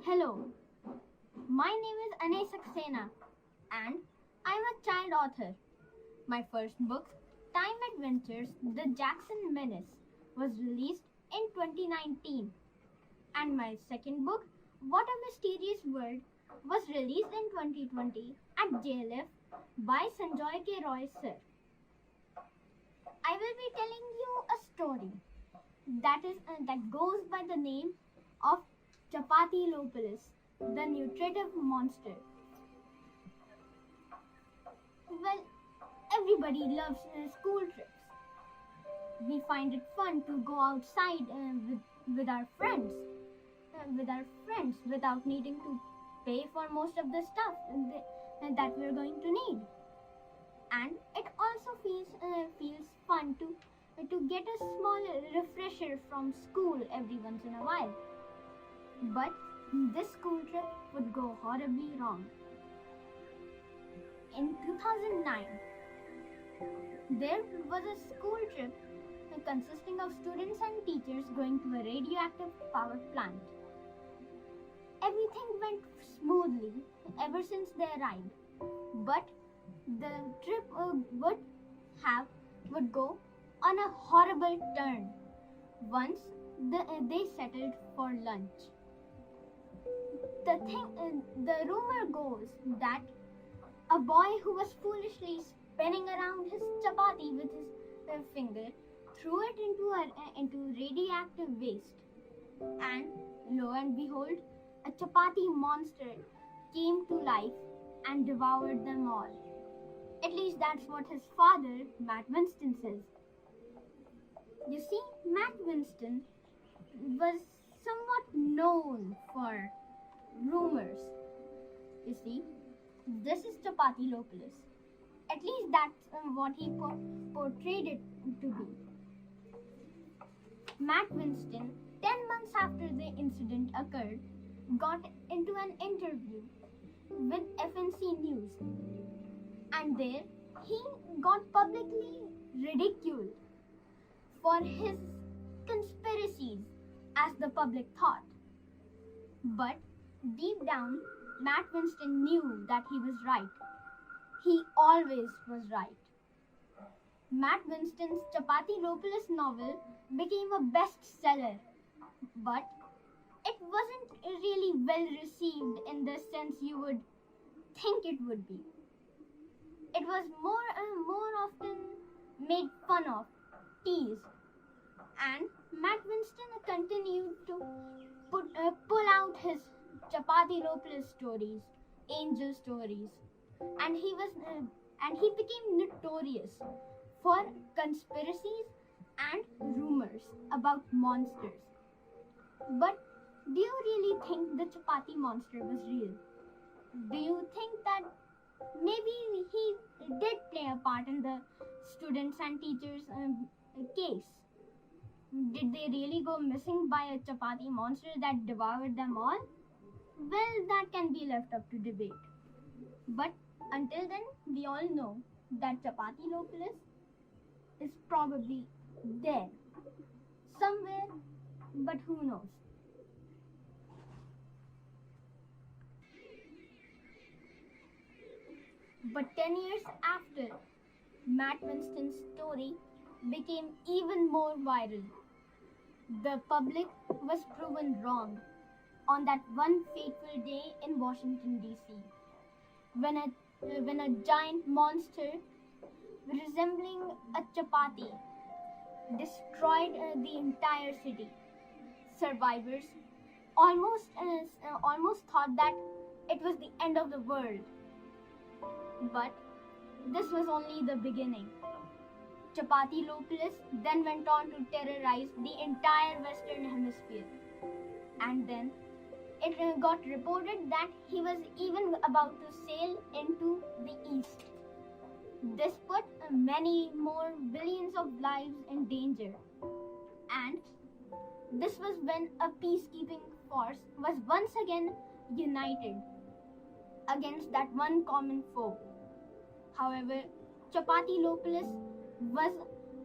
Hello, my name is Saxena and I'm a child author. My first book, Time Adventures The Jackson Menace, was released in 2019, and my second book, What a Mysterious World, was released in 2020 at JLF by Sanjoy K. Roy Sir. I will be telling you a story that goes by the name of Chapati Lopolus, the nutritive monster. Well, everybody loves school trips. We find it fun to go outside with our friends without needing to pay for most of the stuff that we're going to need. And it also feels fun to get a small refresher from school every once in a while. But this school trip would go horribly wrong. In 2009, there was a school trip consisting of students and teachers going to a radioactive power plant. Everything went smoothly ever since they arrived, but the trip would go on a horrible turn once they settled for lunch. The rumor goes that a boy who was foolishly spinning around his chapati with his finger threw it into radioactive waste, and lo and behold, a chapati monster came to life and devoured them all. At least that's what his father, Matt Winston, says. You see, Matt Winston was somewhat known for rumors. You see, this is Chapati Lopolus. At least that's what he portrayed it to be. Matt Winston, 10 months after the incident occurred, got into an interview with FNC News, and there he got publicly ridiculed for his conspiracies, as the public thought. But deep down, Matt Winston knew that he was right. He always was right. Matt Winston's Chapati Lopolus novel became a bestseller, but it wasn't really well received in the sense you would think it would be. It was more often made fun of, teased, and Matt Winston continued to pull out his Chapati Lopolus stories, angel stories, and he became notorious for conspiracies and rumors about monsters. But do you really think the Chapati monster was real? Do you think that maybe he did play a part in the students and teachers' case? Did they really go missing by a Chapati monster that devoured them all? Well, that can be left up to debate. But until then, we all know that Chapati Lopolus is probably there somewhere, but who knows? But 10 years after, Matt Winston's story became even more viral. The public was proven wrong on that one fateful day in Washington, D.C., when a giant monster resembling a chapati destroyed the entire city. Survivors almost thought that it was the end of the world. But this was only the beginning. Chapati Lopolus then went on to terrorize the entire Western Hemisphere. And then it got reported that he was even about to sail into the East. This put many more billions of lives in danger. And this was when a peacekeeping force was once again united against that one common foe. However, Chapati Lopolus was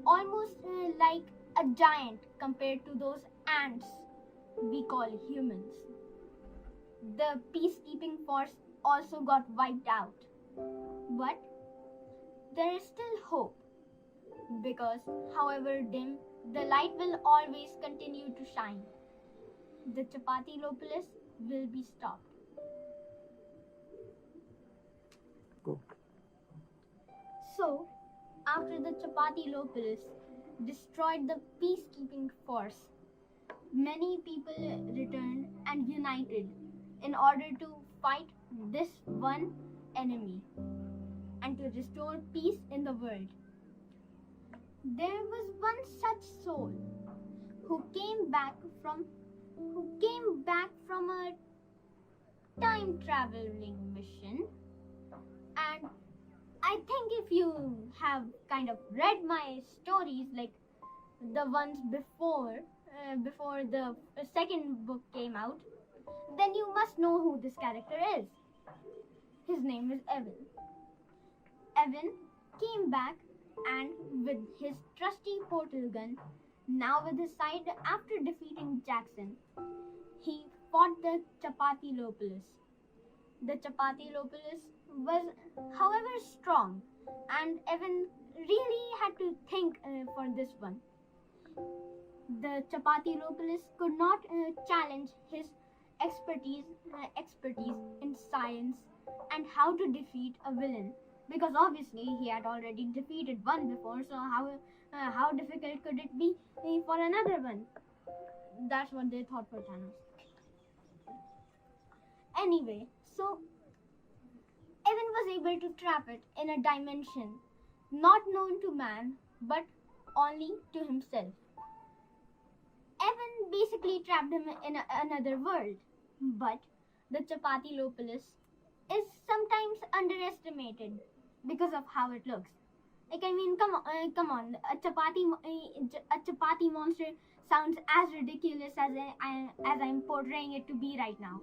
almost like a giant compared to those ants we call humans. the peacekeeping force also got wiped out. But there is still hope, because however dim, the light will always continue to shine. The Chapati Lopolus will be stopped. Go. So, after the Chapati Lopolus destroyed the peacekeeping force, many people returned and united in order to fight this one enemy and to restore peace in the world. There was one such soul who came back from a time traveling mission, and I think if you have kind of read my stories, like the ones before the second book came out, then you must know who this character is. His name is Evan. Evan came back, and with his trusty portal gun, now with his side after defeating Jackson, he fought the Chapati Lopolus. The Chapati Lopolus was, however, strong, and Evan really had to think for this one. The Chapati Lopolus could not challenge his expertise in science and how to defeat a villain, because obviously he had already defeated one before. So how difficult could it be for another one? That's what they thought for Thanos. Anyway, so Evan was able to trap it in a dimension not known to man but only to himself. Evan basically trapped him in another world, but the Chapati Lopolus is sometimes underestimated because of how it looks. Like, I mean, come on, a chapati monster sounds as ridiculous as I'm portraying it to be right now.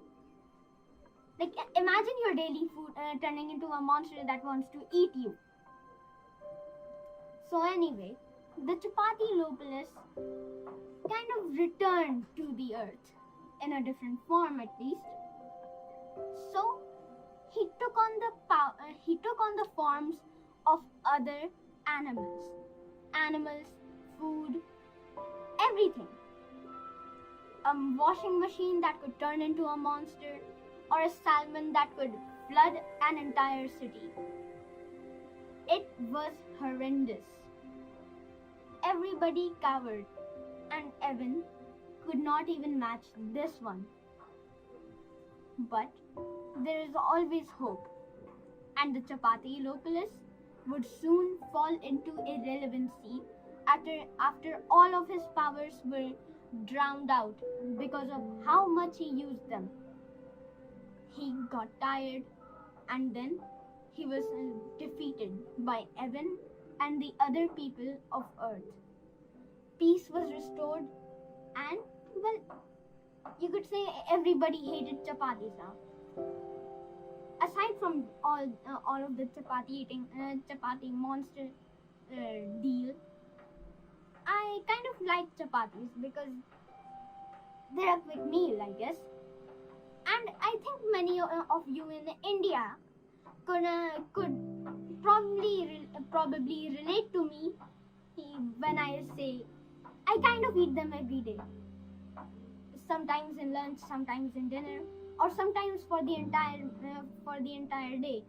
Like, imagine your daily food turning into a monster that wants to eat you. So anyway, the Chapati Lopolus kind of returned to the earth in a different form, at least. So he took on the forms of other animals, food, everything. A washing machine that could turn into a monster, or a salmon that could flood an entire city. It was horrendous. Everybody cowered, and Evan could not even match this one. But there is always hope, and the Chapati Lopolus would soon fall into irrelevancy after all of his powers were drowned out because of how much he used them. He got tired, and then he was defeated by Evan and the other people of Earth. Peace was restored, and, well, you could say everybody hated chapatis now. Aside from all of the chapati monster deal, I kind of like chapatis because they're a quick meal, I guess. And I think many of you in India could probably relate to me when I say I kind of eat them every day. Sometimes in lunch, sometimes in dinner, or sometimes for the entire day.